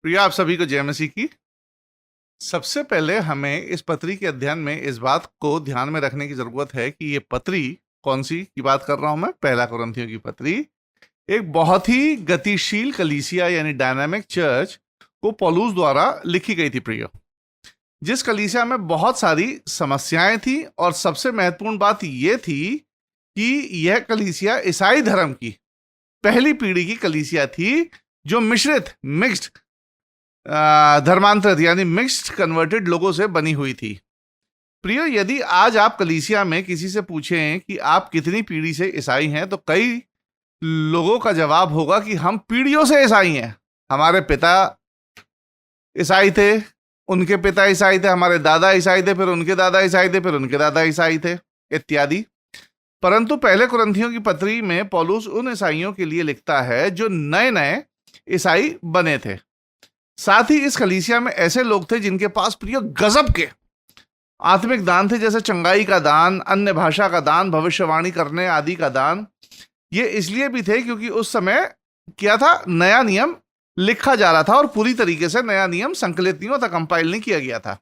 प्रिय आप सभी को जय मसीह की। सबसे पहले हमें इस पत्री के अध्ययन में इस बात को ध्यान में रखने की जरूरत है कि ये पत्री कौन सी की बात कर रहा हूं मैं, पहला कुरिन्थियों की पत्री एक बहुत ही गतिशील कलीसिया यानी डायनामिक चर्च को पौलुस द्वारा लिखी गई थी प्रियो, जिस कलीसिया में बहुत सारी समस्याएं थी और सबसे महत्वपूर्ण बात यह थी कि यह कलीसिया ईसाई धर्म की पहली पीढ़ी की कलीसिया थी जो मिश्रित मिक्स्ड धर्मांतरित यानी मिक्स्ड कन्वर्टेड लोगों से बनी हुई थी। प्रियो, यदि आज आप कलीसिया में किसी से पूछें कि आप कितनी पीढ़ी से ईसाई हैं, तो कई लोगों का जवाब होगा कि हम पीढ़ियों से ईसाई हैं। हमारे पिता ईसाई थे, उनके पिता ईसाई थे, हमारे दादा ईसाई थे, फिर उनके दादा ईसाई थे, फिर उनके दादा ईसाई थे, इत्यादि। परंतु पहले कुरिन्थियों की पत्री में पौलुस उन ईसाइयों के लिए लिखता है जो नए नए ईसाई बने थे। साथ ही इस कलीसिया में ऐसे लोग थे जिनके पास प्रिय गजब के आत्मिक दान थे, जैसे चंगाई का दान, अन्य भाषा का दान, भविष्यवाणी करने आदि का दान। ये इसलिए भी थे क्योंकि उस समय क्या था, नया नियम लिखा जा रहा था और पूरी तरीके से नया नियम संकलित नहीं होता, कंपाइल नहीं किया गया था।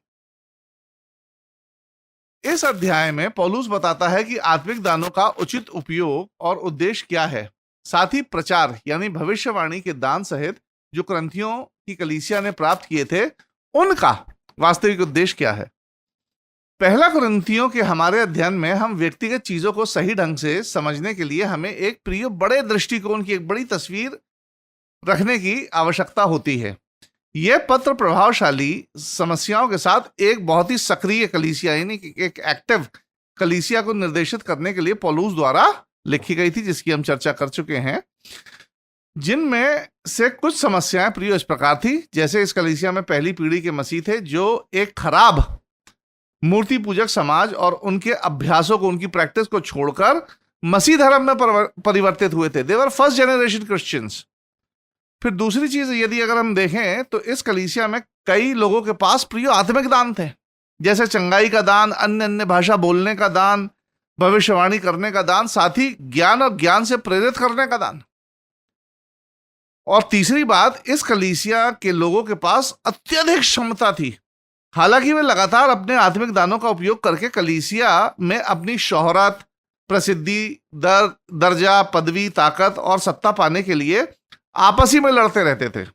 इस अध्याय में पौलुस बताता है कि आत्मिक दानों का उचित उपयोग और उद्देश्य क्या है। साथ ही प्रचार यानी भविष्यवाणी के दान सहित जो कुरिन्थियों की कलीसिया ने प्राप्त किए थे, उनका वास्तविक उद्देश्य क्या है। पहला कुरिन्थियों के हमारे अध्ययन में हम व्यक्तिगत चीजों को सही ढंग से समझने के लिए हमें एक प्रिय बड़े दृष्टिकोण की एक बड़ी तस्वीर रखने की आवश्यकता होती है। यह पत्र प्रभावशाली समस्याओं के साथ एक बहुत ही सक्रिय कलीसिया यानी एक एक्टिव कलीसिया को निर्देशित करने के लिए पौलुस द्वारा लिखी गई थी, जिसकी हम चर्चा कर चुके हैं। जिनमें से कुछ समस्याएं प्रिय इस प्रकार थी, जैसे इस कलीसिया में पहली पीढ़ी के मसीह थे जो एक खराब मूर्ति पूजक समाज और उनके अभ्यासों को, उनकी प्रैक्टिस को छोड़कर मसीह धर्म में परिवर्तित हुए थे। दे वर फर्स्ट जनरेशन क्रिश्चियंस। फिर दूसरी चीज यदि अगर हम देखें तो इस कलीसिया में कई लोगों के पास प्रिय आत्मिक दान थे, जैसे चंगाई का दान, अन्य भाषा बोलने का दान, भविष्यवाणी करने का दान, साथ ही ज्ञान और ज्ञान से प्रेरित करने का दान। और तीसरी बात, इस कलीसिया के लोगों के पास अत्यधिक क्षमता थी। हालांकि वे लगातार अपने आत्मिक दानों का उपयोग करके कलीसिया में अपनी शोहरत, प्रसिद्धि, दर्जा, पदवी, ताकत और सत्ता पाने के लिए आपसी में लड़ते रहते थे।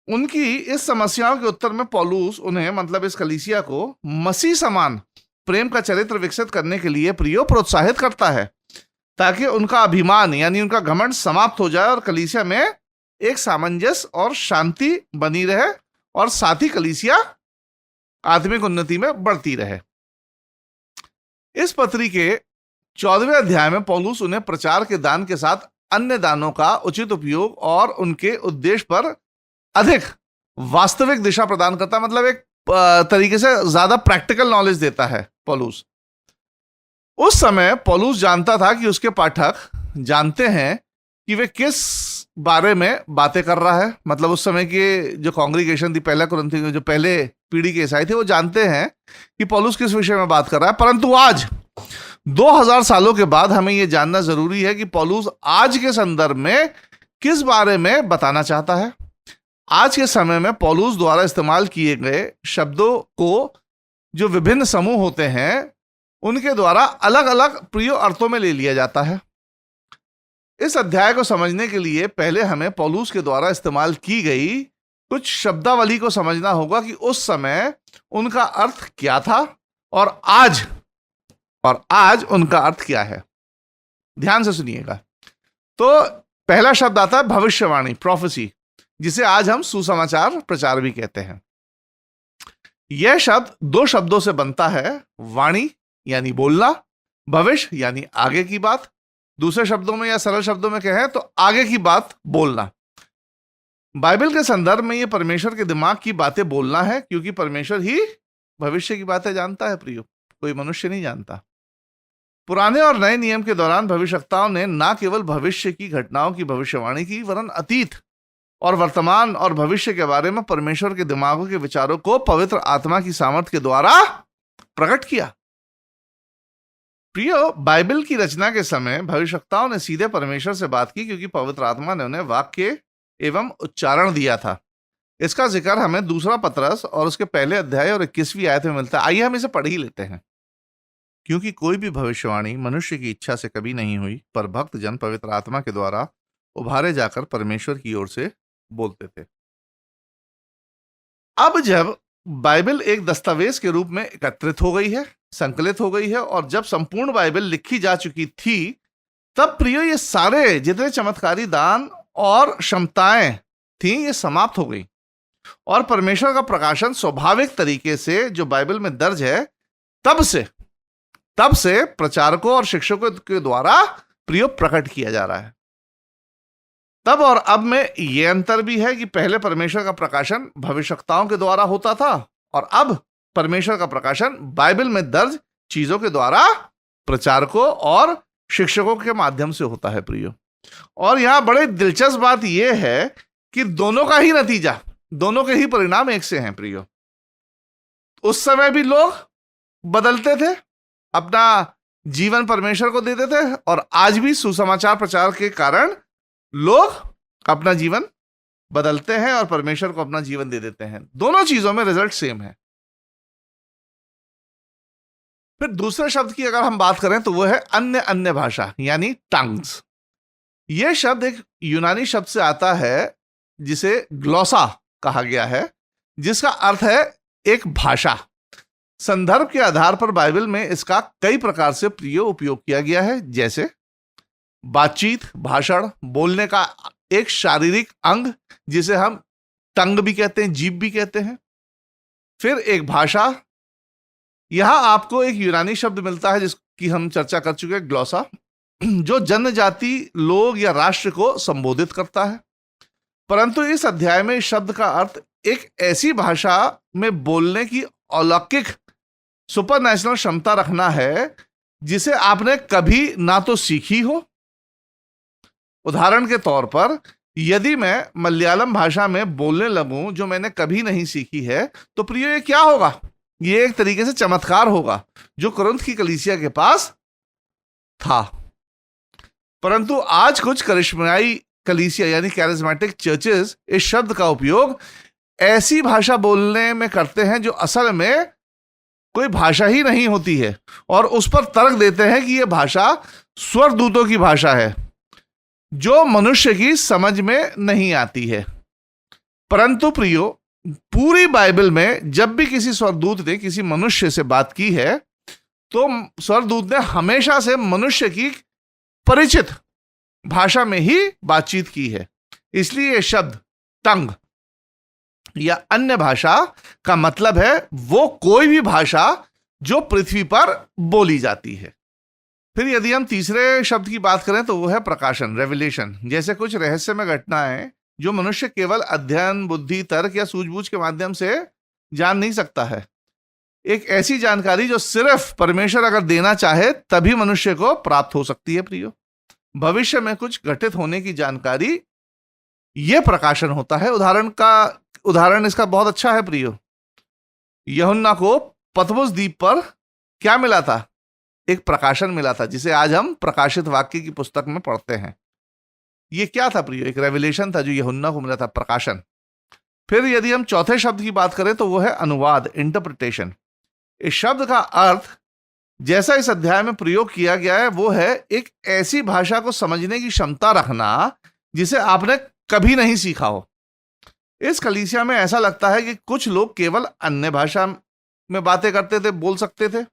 उनकी इस समस्याओं के उत्तर में पौलुस उन्हें, मतलब इस कलीसिया को, मसीह समान प्रेम का चरित्र विकसित करने के लिए प्रियो प्रोत्साहित करता है, ताकि उनका अभिमान यानी उनका घमंड समाप्त हो जाए और कलीसिया में एक सामंजस्य और शांति बनी रहे और साथ ही कलीसिया आत्मिक उन्नति में बढ़ती रहे। इस पत्री के 14वें अध्याय में पौलुस उन्हें प्रचार के दान के साथ अन्य दानों का उचित उपयोग और उनके उद्देश्य पर अधिक वास्तविक दिशा प्रदान करता है, मतलब एक तरीके से ज्यादा प्रैक्टिकल नॉलेज देता है पौलुस। उस समय पौलुस जानता था कि उसके पाठक जानते हैं कि वे किस बारे में बातें कर रहा है। मतलब उस समय के जो कांग्रीगेशन थी, पहला कुरिन्थियों जो पहले पीढ़ी के ईसाई थे, वो जानते हैं कि पौलुस किस विषय में बात कर रहा है। परंतु आज 2000 सालों के बाद हमें यह जानना जरूरी है कि पौलुस आज के संदर्भ में किस बारे में बताना चाहता है। आज के समय में पौलुस द्वारा इस्तेमाल किए गए शब्दों को जो विभिन्न समूह होते हैं उनके द्वारा अलग अलग प्रिय अर्थों में ले लिया जाता है। इस अध्याय को समझने के लिए पहले हमें पौलुस के द्वारा इस्तेमाल की गई कुछ शब्दावली को समझना होगा कि उस समय उनका अर्थ क्या था और आज उनका अर्थ क्या है। ध्यान से सुनिएगा। तो पहला शब्द आता है भविष्यवाणी, प्रोफेसी, जिसे आज हम सुसमाचार प्रचार भी कहते हैं। यह शब्द दो शब्दों से बनता है, वाणी यानी बोलना, भविष्य यानी आगे की बात। दूसरे शब्दों में या सरल शब्दों में कहें तो आगे की बात बोलना। बाइबल के संदर्भ में यह परमेश्वर के दिमाग की बातें बोलना है, क्योंकि परमेश्वर ही भविष्य की बातें जानता है प्रियो, कोई मनुष्य नहीं जानता। पुराने और नए नियम के दौरान भविष्यवक्ताओं ने न केवल भविष्य की घटनाओं की भविष्यवाणी की, वरन अतीत और वर्तमान और भविष्य के बारे में परमेश्वर के दिमागों के विचारों को पवित्र आत्मा की सामर्थ के द्वारा प्रकट किया। प्रियो, बाइबल की रचना के समय भविष्यवक्ताओं ने सीधे परमेश्वर से बात की, क्योंकि पवित्र आत्मा ने उन्हें वाक्य एवं उच्चारण दिया था। इसका जिक्र हमें दूसरा पतरस और उसके पहले अध्याय और 21वीं आयत में मिलता है। आइए हम इसे पढ़ ही लेते हैं। क्योंकि कोई भी भविष्यवाणी मनुष्य की इच्छा से कभी नहीं हुई, पर भक्त जन पवित्र आत्मा के द्वारा उभारे जाकर परमेश्वर की ओर से बोलते थे। अब जब बाइबल एक दस्तावेज के रूप में एकत्रित हो गई है, संकलित हो गई है, और जब संपूर्ण बाइबल लिखी जा चुकी थी, तब प्रियो ये सारे जितने चमत्कारी दान और क्षमताएं थी, ये समाप्त हो गई और परमेश्वर का प्रकाशन स्वाभाविक तरीके से जो बाइबल में दर्ज है, तब से प्रचारकों और शिक्षकों के द्वारा प्रियो प्रकट किया जा रहा है। तब और अब में यह अंतर भी है कि पहले परमेश्वर का प्रकाशन भविष्यवक्ताओं के द्वारा होता था और अब परमेश्वर का प्रकाशन बाइबल में दर्ज चीजों के द्वारा प्रचारकों और शिक्षकों के माध्यम से होता है प्रियो। और यहां बड़े दिलचस्प बात यह है कि दोनों का ही नतीजा, दोनों के ही परिणाम एक से हैं प्रियो। उस समय भी लोग बदलते थे, अपना जीवन परमेश्वर को देते थे, और आज भी सुसमाचार प्रचार के कारण लोग अपना जीवन बदलते हैं और परमेश्वर को अपना जीवन दे देते हैं। दोनों चीजों में रिजल्ट सेम है। फिर दूसरे शब्द की अगर हम बात करें तो वो है अन्य भाषा, यानी टंग्स। यह शब्द एक यूनानी शब्द से आता है जिसे ग्लोसा कहा गया है, जिसका अर्थ है एक भाषा। संदर्भ के आधार पर बाइबल में इसका कई प्रकार से प्रिय उपयोग किया गया है, जैसे बातचीत, भाषण, बोलने का एक शारीरिक अंग जिसे हम टंग भी कहते हैं, जीभ भी कहते हैं। फिर एक भाषा, यहां आपको एक यूनानी शब्द मिलता है जिसकी हम चर्चा कर चुके हैं, ग्लोसा, जो जनजाति, लोग या राष्ट्र को संबोधित करता है। परंतु इस अध्याय में इस शब्द का अर्थ एक ऐसी भाषा में बोलने की अलौकिक सुपरनेचुरल क्षमता रखना है जिसे आपने कभी ना तो सीखी हो। उदाहरण के तौर पर, यदि मैं मलयालम भाषा में बोलने लगूं जो मैंने कभी नहीं सीखी है, तो प्रियो ये क्या होगा? ये एक तरीके से चमत्कार होगा जो कुरिन्थ की कलीसिया के पास था। परंतु आज कुछ करिश्माई कलीसिया यानी कैरिज्मेटिक चर्चेस इस शब्द का उपयोग ऐसी भाषा बोलने में करते हैं जो असल में कोई भाषा ही नहीं होती है, और उस पर तर्क देते हैं कि यह भाषा स्वर्गदूतों की भाषा है जो मनुष्य की समझ में नहीं आती है। परंतु प्रियो, पूरी बाइबल में जब भी किसी स्वर्गदूत ने किसी मनुष्य से बात की है, तो स्वर्गदूत ने हमेशा से मनुष्य की परिचित भाषा में ही बातचीत की है। इसलिए यह शब्द टंग या अन्य भाषा का मतलब है वो कोई भी भाषा जो पृथ्वी पर बोली जाती है। फिर यदि हम तीसरे शब्द की बात करें तो वो है प्रकाशन, रेवलेशन। जैसे कुछ रहस्यमय घटनाएं जो मनुष्य केवल अध्ययन, बुद्धि, तर्क या सूझबूझ के माध्यम से जान नहीं सकता है। एक ऐसी जानकारी जो सिर्फ परमेश्वर अगर देना चाहे तभी मनुष्य को प्राप्त हो सकती है प्रियो। भविष्य में कुछ घटित होने की जानकारी, यह प्रकाशन होता है। उदाहरण इसका बहुत अच्छा है प्रियो। यूहन्ना को पतमुस द्वीप पर क्या मिला था? एक प्रकाशन मिला था, जिसे आज हम प्रकाशित वाक्य की पुस्तक में पढ़ते हैं। यह क्या था प्रियो? एक रेवलेशन था जो यूहन्ना को मिला था, प्रकाशन। फिर यदि हम चौथे शब्द की बात करें तो वो है अनुवाद, इंटरप्रिटेशन। इस शब्द का अर्थ जैसा इस अध्याय में प्रयोग किया गया है वो है एक ऐसी भाषा को समझने की क्षमता रखना जिसे आपने कभी नहीं सीखा हो। इस कलीसिया में ऐसा लगता है कि कुछ लोग केवल अन्य भाषा में बातें करते थे, बोल सकते थे,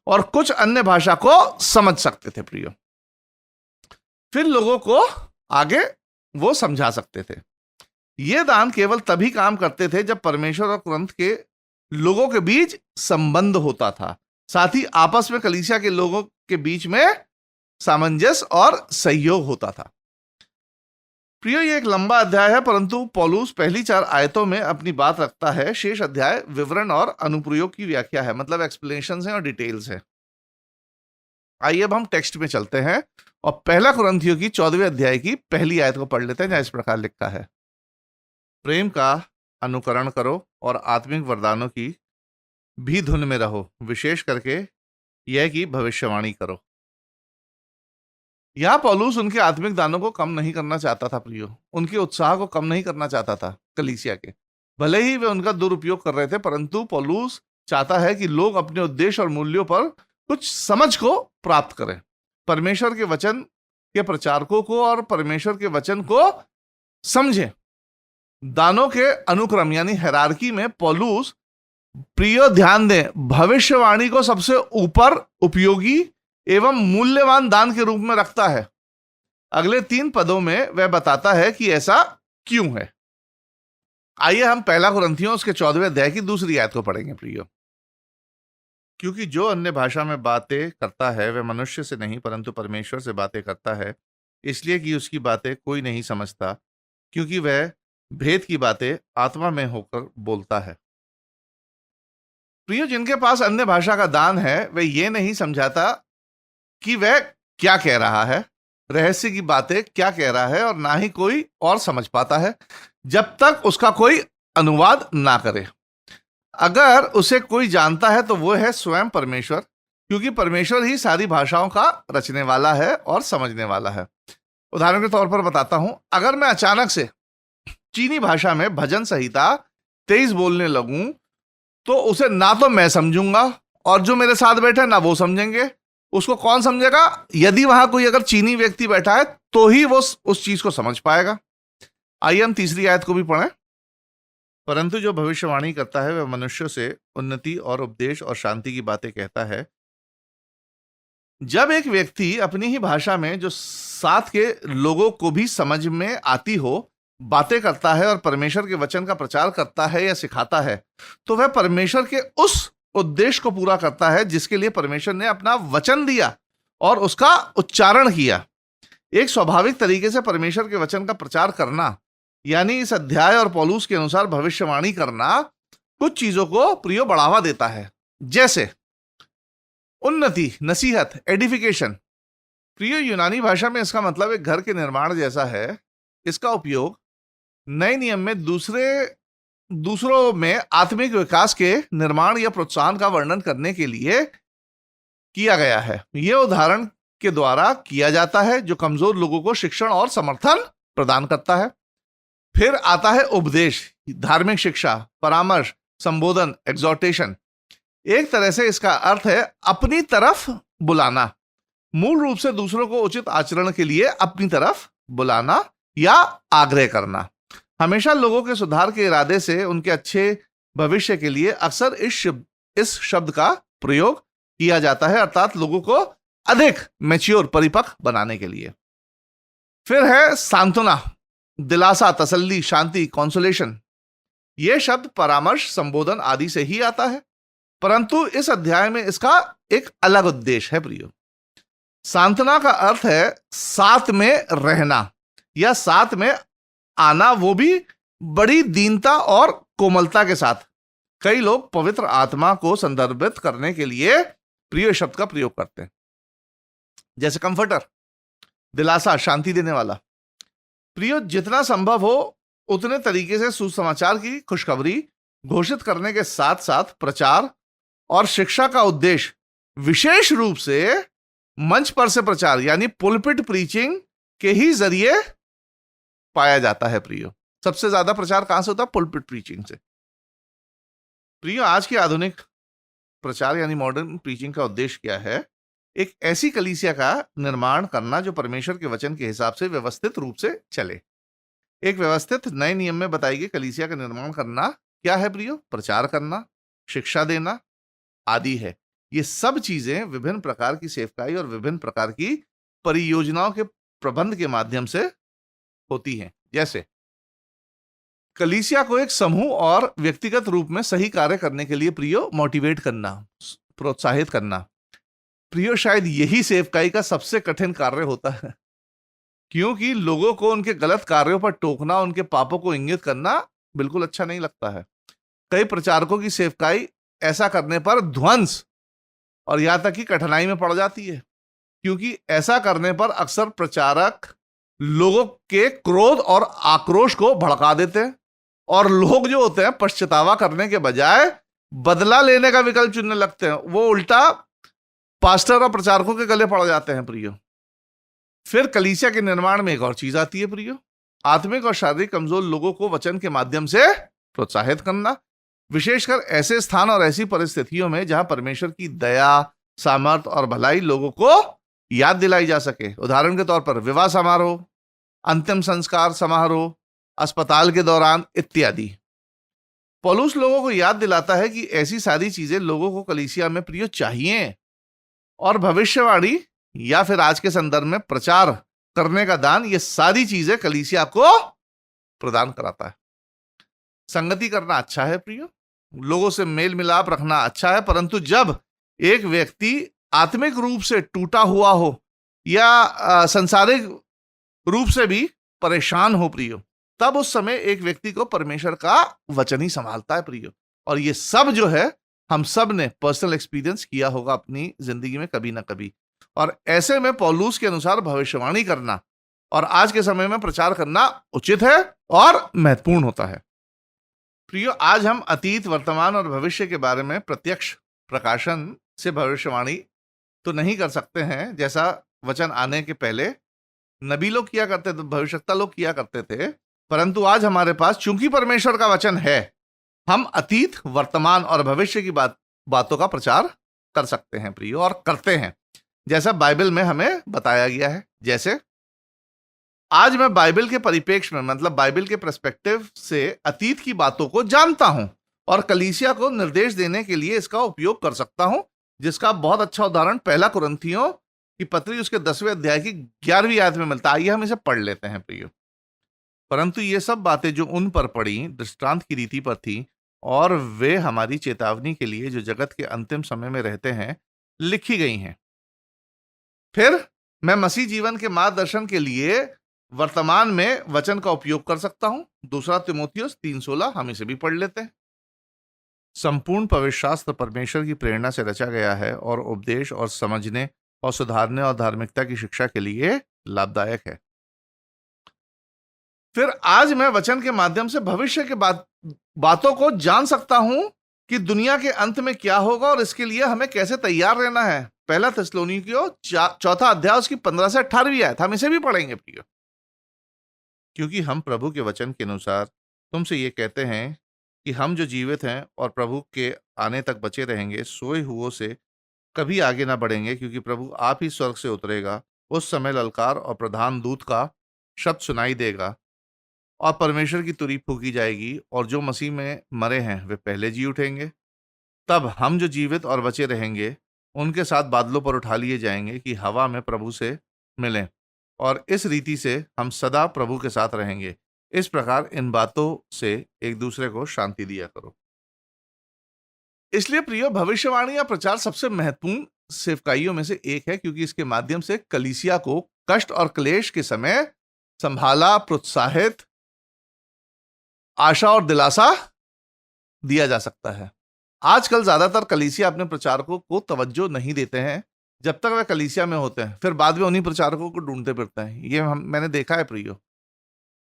और कुछ अन्य भाषा को समझ सकते थे प्रियो। फिर लोगों को आगे वो समझा सकते थे। ये दान केवल तभी काम करते थे जब परमेश्वर और कुरिन्थ के लोगों के बीच संबंध होता था, साथ ही आपस में कलीसिया के लोगों के बीच में सामंजस्य और सहयोग होता था। प्रियो, ये एक लंबा अध्याय है, परंतु पौलुस पहली 4 आयतों में अपनी बात रखता है। शेष अध्याय विवरण और अनुप्रयोग की व्याख्या है, मतलब एक्सप्लेनेशंस हैं और डिटेल्स है। आइए अब हम टेक्स्ट में चलते हैं और पहला कुरिन्थियों की 14वें अध्याय की पहली आयत को पढ़ लेते हैं, जहां इस प्रकार लिखा है, प्रेम का अनुकरण करो और आत्मिक वरदानों की भी धुन में रहो, विशेष करके यह कि भविष्यवाणी करो। यहां पौलुस उनके आत्मिक दानों को कम नहीं करना चाहता था प्रियो, उनके उत्साह को कम नहीं करना चाहता था कलीसिया के, भले ही वे उनका दुरुपयोग कर रहे थे, परंतु पौलुस चाहता है कि लोग अपने उद्देश्य और मूल्यों पर कुछ समझ को प्राप्त करें। परमेश्वर के वचन के प्रचारकों को और परमेश्वर के वचन को समझें। दानों के अनुक्रम यानी हायरार्की में पौलुस, प्रियो ध्यान दें, भविष्यवाणी को सबसे ऊपर उपयोगी एवं मूल्यवान दान के रूप में रखता है। अगले 3 पदों में वह बताता है कि ऐसा क्यों है। आइए हम पहला कुरिन्थियों उसके 14वें अध्याय की दूसरी आयत को पढ़ेंगे प्रियो। क्योंकि जो अन्य भाषा में बातें करता है वह मनुष्य से नहीं परंतु परमेश्वर से बातें करता है, इसलिए कि उसकी बातें कोई नहीं समझता, क्योंकि वह भेद की बातें आत्मा में होकर बोलता है। प्रियो, जिनके पास अन्य भाषा का दान है वह ये नहीं समझाता कि वह क्या कह रहा है, रहस्य की बातें क्या कह रहा है, और ना ही कोई और समझ पाता है जब तक उसका कोई अनुवाद ना करे। अगर उसे कोई जानता है तो वो है स्वयं परमेश्वर, क्योंकि परमेश्वर ही सारी भाषाओं का रचने वाला है और समझने वाला है। उदाहरण के तौर पर बताता हूं, अगर मैं अचानक से चीनी भाषा में भजन संहिता 23 बोलने लगूं तो उसे ना तो मैं समझूंगा और जो मेरे साथ बैठे ना वो समझेंगे। उसको कौन समझेगा? यदि वहां कोई अगर चीनी व्यक्ति बैठा है तो ही वो उस चीज को समझ पाएगा। आइए हम तीसरी आयत को भी पढ़ें। परंतु जो भविष्यवाणी करता है वह मनुष्यों से उन्नति और उपदेश और शांति की बातें कहता है। जब एक व्यक्ति अपनी ही भाषा में जो साथ के लोगों को भी समझ में आती हो बातें करता है और परमेश्वर के वचन का प्रचार करता है या सिखाता है, तो वह परमेश्वर के उस उद्देश्य को पूरा करता है जिसके लिए परमेश्वर ने अपना वचन दिया और उसका उच्चारण किया। एक स्वाभाविक तरीके से परमेश्वर के वचन का प्रचार करना यानी इस अध्याय और पौलुस के अनुसार भविष्यवाणी करना कुछ चीजों को प्रियो बढ़ावा देता है, जैसे उन्नति, नसीहत, एडिफिकेशन। प्रियो, यूनानी भाषा में इसका मतलब एक घर के निर्माण जैसा है। इसका उपयोग नए नियम में दूसरों में आत्मिक विकास के निर्माण या प्रोत्साहन का वर्णन करने के लिए किया गया है। यह उदाहरण के द्वारा किया जाता है जो कमजोर लोगों को शिक्षण और समर्थन प्रदान करता है। फिर आता है उपदेश, धार्मिक शिक्षा, परामर्श, संबोधन, एग्जॉर्टेशन। एक तरह से इसका अर्थ है अपनी तरफ बुलाना, मूल रूप से दूसरों को उचित आचरण के लिए अपनी तरफ बुलाना या आग्रह करना। हमेशा लोगों के सुधार के इरादे से उनके अच्छे भविष्य के लिए अक्सर इस शब्द का प्रयोग किया जाता है, अर्थात लोगों को अधिक मैच्योर, परिपक्व बनाने के लिए। फिर है सांत्वना, दिलासा, तसल्ली, शांति, कॉन्सोलेशन। यह शब्द परामर्श, संबोधन आदि से ही आता है, परंतु इस अध्याय में इसका एक अलग उद्देश्य है प्रियो। सांत्वना का अर्थ है साथ में रहना या साथ में आना, वो भी बड़ी दीनता और कोमलता के साथ। कई लोग पवित्र आत्मा को संदर्भित करने के लिए प्रिय शब्द का प्रयोग करते हैं, जैसे कंफर्टर, दिलासा, शांति देने वाला। प्रियो, जितना संभव हो उतने तरीके से सुसमाचार की खुशखबरी घोषित करने के साथ साथ प्रचार और शिक्षा का उद्देश्य विशेष रूप से मंच पर से प्रचार यानी पुलपिट प्रीचिंग के ही जरिए पाया जाता है। प्रियो, सबसे ज्यादा प्रचार कहां से होता है? पुलपिट प्रीचिंग से। प्रियो, आज के आधुनिक प्रचार यानी मॉडर्न प्रीचिंग का उद्देश्य क्या है? एक ऐसी कलीसिया का निर्माण करना जो परमेश्वर के वचन के हिसाब से व्यवस्थित रूप से चले। एक व्यवस्थित नए नियम में बताई गई कलीसिया का निर्माण करना क्या है प्रियो? प्रचार करना, शिक्षा देना आदि है। ये सब चीजें विभिन्न प्रकार की सेवकाई और विभिन्न प्रकार की परियोजनाओं के प्रबंध के माध्यम से होती हैं। जैसे कलीसिया को एक समूह और व्यक्तिगत रूप में सही कार्य करने के लिए प्रियो मोटिवेट करना, प्रोत्साहित करना। प्रियो, शायद यही सेवकाई का सबसे कठिन कार्य होता है, क्योंकि लोगों को उनके गलत कार्यों पर टोकना, उनके पापों को इंगित करना बिल्कुल अच्छा नहीं लगता है। कई प्रचारकों की सेवकाई ऐसा करने पर ध्वंस और यहां तक कि कठिनाई में पड़ जाती है, क्योंकि ऐसा करने पर अक्सर प्रचारक लोगों के क्रोध और आक्रोश को भड़का देते हैं और लोग जो होते हैं पश्चातावा करने के बजाय बदला लेने का विकल्प चुनने लगते हैं। वो उल्टा पास्टर और प्रचारकों के गले पड़ जाते हैं प्रियो। फिर कलीसिया के निर्माण में एक और चीज आती है प्रियो, आत्मिक और शारीरिक कमजोर लोगों को वचन के माध्यम से प्रोत्साहित करना, विशेषकर ऐसे स्थान और ऐसी परिस्थितियों में जहां परमेश्वर की दया, सामर्थ और भलाई लोगों को याद दिलाई जा सके। उदाहरण के तौर पर विवाह समारोह, अंतिम संस्कार समारोह, अस्पताल के दौरान इत्यादि। पौलुस लोगों को याद दिलाता है कि ऐसी सारी चीजें लोगों को कलीसिया में प्रिय चाहिए, और भविष्यवाणी या फिर आज के संदर्भ में प्रचार करने का दान, ये सारी चीजें कलीसिया को प्रदान कराता है। संगति करना अच्छा है प्रियो, लोगों से मेल मिलाप रखना अच्छा है, परंतु जब एक व्यक्ति आत्मिक रूप से टूटा हुआ हो या सांसारिक रूप से भी परेशान हो प्रियो, तब उस समय एक व्यक्ति को परमेश्वर का वचन ही संभालता है प्रियो। और ये सब जो है हम सब ने पर्सनल एक्सपीरियंस किया होगा अपनी जिंदगी में कभी ना कभी। और ऐसे में पौलुस के अनुसार भविष्यवाणी करना और आज के समय में प्रचार करना उचित है और महत्वपूर्ण होता है। प्रियो, आज हम अतीत, वर्तमान और भविष्य के बारे में प्रत्यक्ष प्रकाशन से भविष्यवाणी तो नहीं कर सकते हैं, जैसा वचन आने के पहले नबी लोग किया करते थे, भविष्यवक्ता लोग किया करते थे। परंतु आज हमारे पास चूंकि परमेश्वर का वचन है, हम अतीत, वर्तमान और भविष्य की बातों का प्रचार कर सकते हैं प्रियो, और करते हैं, जैसा बाइबल में हमें बताया गया है। जैसे आज मैं बाइबल के परिप्रेक्ष्य में, मतलब बाइबल के पर्सपेक्टिव से अतीत की बातों को जानता हूं और कलीसिया को निर्देश देने के लिए इसका उपयोग कर सकता हूं, जिसका बहुत अच्छा उदाहरण पहला कुरिन्थियों की पत्री उसके 10वें अध्याय की 11वीं आयत में मिलता है। आइए हम इसे पढ़ लेते हैं प्रियो। परंतु ये सब बातें जो उन पर पड़ी दृष्टांत की रीति पर थी, और वे हमारी चेतावनी के लिए जो जगत के अंतिम समय में रहते हैं लिखी गई हैं। फिर मैं मसीह जीवन के मार्गदर्शन के लिए वर्तमान में वचन का उपयोग कर सकता हूं। 2 तीमुथियुस 3:16, हम इसे भी पढ़ लेते हैं। संपूर्ण पवित्र शास्त्र परमेश्वर की प्रेरणा से रचा गया है और उपदेश और समझने और सुधारने और धार्मिकता की शिक्षा के लिए लाभदायक है। फिर आज मैं वचन के माध्यम से भविष्य के बातों को जान सकता हूं कि दुनिया के अंत में क्या होगा और इसके लिए हमें कैसे तैयार रहना है। पहला थिस्सलुनीकियों 4 अध्याय उसकी 15 से 18वीं आयत, हम इसे भी पढ़ेंगे प्रियो। क्योंकि हम प्रभु के वचन के अनुसार तुमसे ये कहते हैं कि हम जो जीवित हैं और प्रभु के आने तक बचे रहेंगे, सोए हुओं से कभी आगे ना बढ़ेंगे, क्योंकि प्रभु आप ही स्वर्ग से उतरेगा। उस समय ललकार और प्रधान दूत का शब्द सुनाई देगा और परमेश्वर की तुरी फूकी जाएगी, और जो मसीह में मरे हैं वे पहले जी उठेंगे। तब हम जो जीवित और बचे रहेंगे उनके साथ बादलों पर उठा लिए जाएंगे कि हवा में प्रभु से मिलें, और इस रीति से हम सदा प्रभु के साथ रहेंगे। इस प्रकार इन बातों से एक दूसरे को शांति दिया करो। इसलिए प्रियो, भविष्यवाणी या प्रचार सबसे महत्वपूर्ण सेवकाइयों में से एक है, क्योंकि इसके माध्यम से कलीसिया को कष्ट और क्लेश के समय संभाला, प्रोत्साहित, आशा और दिलासा दिया जा सकता है। आजकल ज्यादातर कलीसिया अपने प्रचारकों को तवज्जो नहीं देते हैं जब तक वे कलीसिया में होते हैं, फिर बाद में उन्हीं प्रचारकों को ढूंढते फिरते हैं। ये मैंने देखा है प्रियो।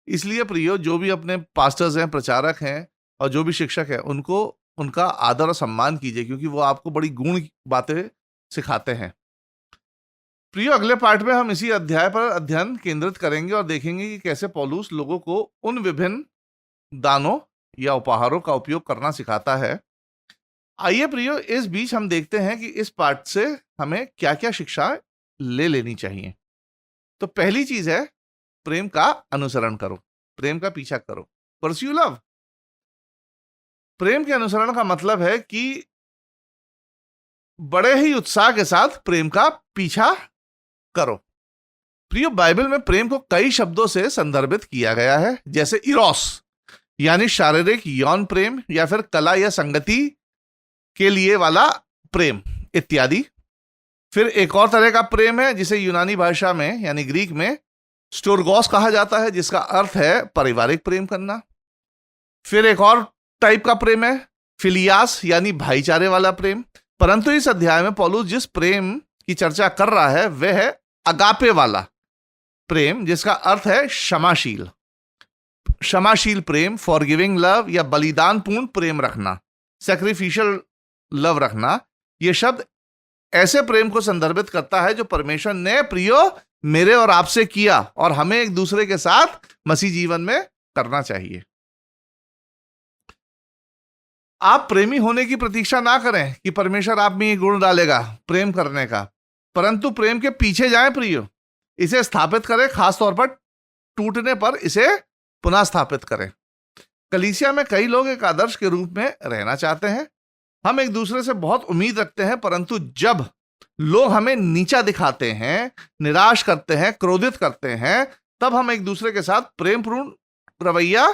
इसलिए प्रियो, जो भी अपने पास्टर्स हैं, प्रचारक हैं और जो भी शिक्षक हैं, उनको उनका आदर और सम्मान कीजिए, क्योंकि वो आपको बड़ी गूढ़ बातें सिखाते हैं। प्रियो, अगले पार्ट में हम इसी अध्याय पर अध्ययन केंद्रित करेंगे और देखेंगे कि कैसे पौलुस लोगों को उन विभिन्न दानों या उपहारों का उपयोग करना सिखाता है। आइए प्रियो, इस बीच हम देखते हैं कि इस पार्ट से हमें क्या क्या शिक्षा ले लेनी चाहिए। तो पहली चीज है, प्रेम का अनुसरण करो, प्रेम का पीछा करो। Pursue love. प्रेम के अनुसरण का मतलब है कि बड़े ही उत्साह के साथ प्रेम का पीछा करो। प्रियो, बाइबल में प्रेम को कई शब्दों से संदर्भित किया गया है, जैसे इरोस यानी शारीरिक यौन प्रेम, या फिर कला या संगति के लिए वाला प्रेम इत्यादि। फिर एक और तरह का प्रेम है जिसे यूनानी भाषा में यानी ग्रीक में स्टोरगोस कहा जाता है, जिसका अर्थ है पारिवारिक प्रेम करना। फिर एक और टाइप का प्रेम है फिलियास यानी भाईचारे वाला प्रेम। परंतु इस अध्याय में पौलुस जिस प्रेम की चर्चा कर रहा है वह है अगापे वाला प्रेम, जिसका अर्थ है क्षमाशील। क्षमाशील प्रेम, फॉरगिविंग लव या बलिदान पूर्ण प्रेम रखना, सैक्रिफिशियल लव रखना। यह शब्द ऐसे प्रेम को संदर्भित करता है जो परमेश्वर ने प्रियो मेरे और आपसे किया और हमें एक दूसरे के साथ मसीह जीवन में करना चाहिए। आप प्रेमी होने की प्रतीक्षा ना करें कि परमेश्वर आप में ये गुण डालेगा प्रेम करने का, परंतु प्रेम के पीछे जाएं प्रियो, इसे स्थापित करें, खासतौर पर टूटने पर इसे पुनः स्थापित करें। कलीसिया में कई लोग एक आदर्श के रूप में रहना चाहते हैं। हम एक दूसरे से बहुत उम्मीद रखते हैं, परंतु जब लोग हमें नीचा दिखाते हैं, निराश करते हैं, क्रोधित करते हैं, तब हम एक दूसरे के साथ प्रेमपूर्ण रवैया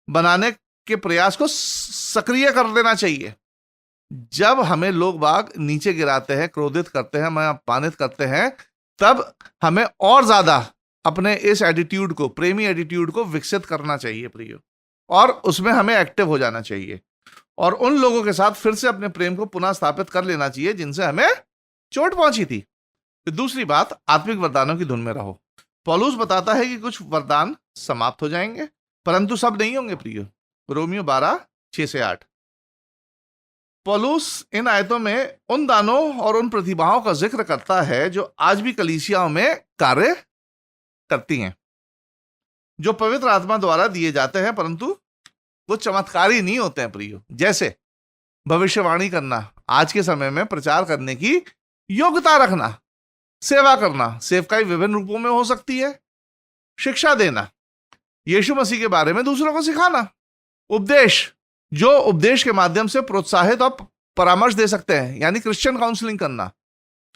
बनाने के प्रयास को सक्रिय कर देना चाहिए। जब हमें लोग बाग नीचे गिराते हैं, क्रोधित करते हैं, हमें अपमानित करते हैं, तब हमें और ज्यादा अपने इस एटीट्यूड को, प्रेमी एटीट्यूड को विकसित करना चाहिए प्रियो, और उसमें हमें एक्टिव हो जाना चाहिए और उन लोगों के साथ फिर से अपने प्रेम को पुनः स्थापित कर लेना चाहिए जिनसे हमें चोट पहुंची थी। फिर दूसरी बात, आत्मिक वरदानों की धुन में रहो। पौलुस बताता है कि कुछ वरदान समाप्त हो जाएंगे, परंतु सब नहीं होंगे प्रियो। रोमियो 12:6-8। पौलुस इन आयतों में उन दानों और उन प्रतिभाओं का जिक्र करता है जो आज भी कलीसियाओं में कार्य करती हैं, जो पवित्र आत्मा द्वारा दिए जाते हैं, परंतु वो चमत्कारी नहीं होते हैं प्रियो। जैसे भविष्यवाणी करना, आज के समय में प्रचार करने की योग्यता रखना, सेवा करना, सेवकाई विभिन्न रूपों में हो सकती है, शिक्षा देना, यीशु मसीह के बारे में दूसरों को सिखाना, उपदेश, जो उपदेश के माध्यम से प्रोत्साहित और परामर्श दे सकते हैं, यानी क्रिश्चियन काउंसलिंग करना,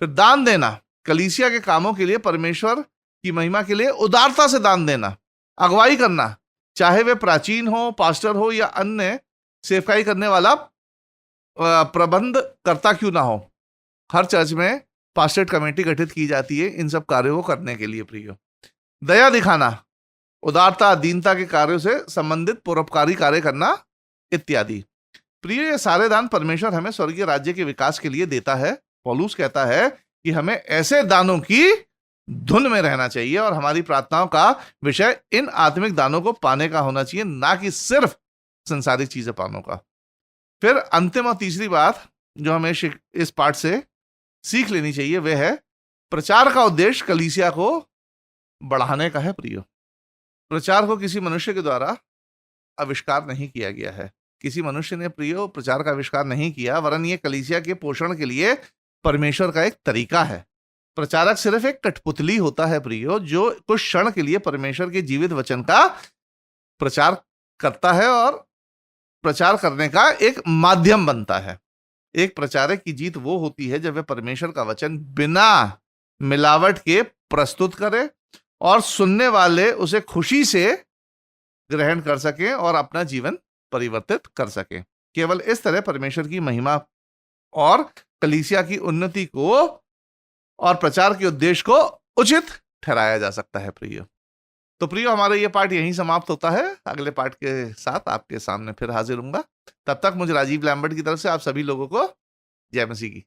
फिर दान देना, कलीसिया के कामों के लिए, परमेश्वर की महिमा के लिए उदारता से दान देना, अगुवाई करना, चाहे वे प्राचीन हो, पास्टर हो या अन्य सेवकाई करने वाला प्रबंध करता क्यों ना हो। हर चर्च में पास्टरेट कमेटी गठित की जाती है इन सब कार्यों को करने के लिए प्रियो। दया दिखाना, उदारता, दीनता के कार्यों से संबंधित परोपकारी कार्य करना इत्यादि। प्रिय, ये सारे दान परमेश्वर हमें स्वर्गीय राज्य के विकास के लिए देता है। पौलुस कहता है कि हमें ऐसे दानों की धुन में रहना चाहिए और हमारी प्रार्थनाओं का विषय इन आत्मिक दानों को पाने का होना चाहिए, ना कि सिर्फ संसारिक चीजें पाने का। फिर अंतिम और तीसरी बात जो हमें इस पाठ से सीख लेनी चाहिए वह है, प्रचार का उद्देश्य कलीसिया को बढ़ाने का है प्रियो। प्रचार को किसी मनुष्य के द्वारा आविष्कार नहीं किया गया है। किसी मनुष्य ने प्रियो प्रचार का आविष्कार नहीं किया, वरन ये कलीसिया के पोषण के लिए परमेश्वर का एक तरीका है। प्रचारक सिर्फ एक कठपुतली होता है प्रियो, जो कुछ क्षण के लिए परमेश्वर के जीवित वचन का प्रचार करता है और प्रचार करने का एक माध्यम बनता है। एक प्रचारक की जीत वो होती है जब वह परमेश्वर का वचन बिना मिलावट के प्रस्तुत करे और सुनने वाले उसे खुशी से ग्रहण कर सकें और अपना जीवन परिवर्तित कर सकें। केवल इस तरह परमेश्वर की महिमा और कलीसिया की उन्नति को और प्रचार के उद्देश्य को उचित ठहराया जा सकता है प्रियो। तो प्रियो, हमारा ये पाठ यहीं समाप्त होता है। अगले पाठ के साथ आपके सामने फिर हाजिर होऊंगा। तब तक मुझे राजीव लैम्बर्ट की तरफ से आप सभी लोगों को जय मसीह की।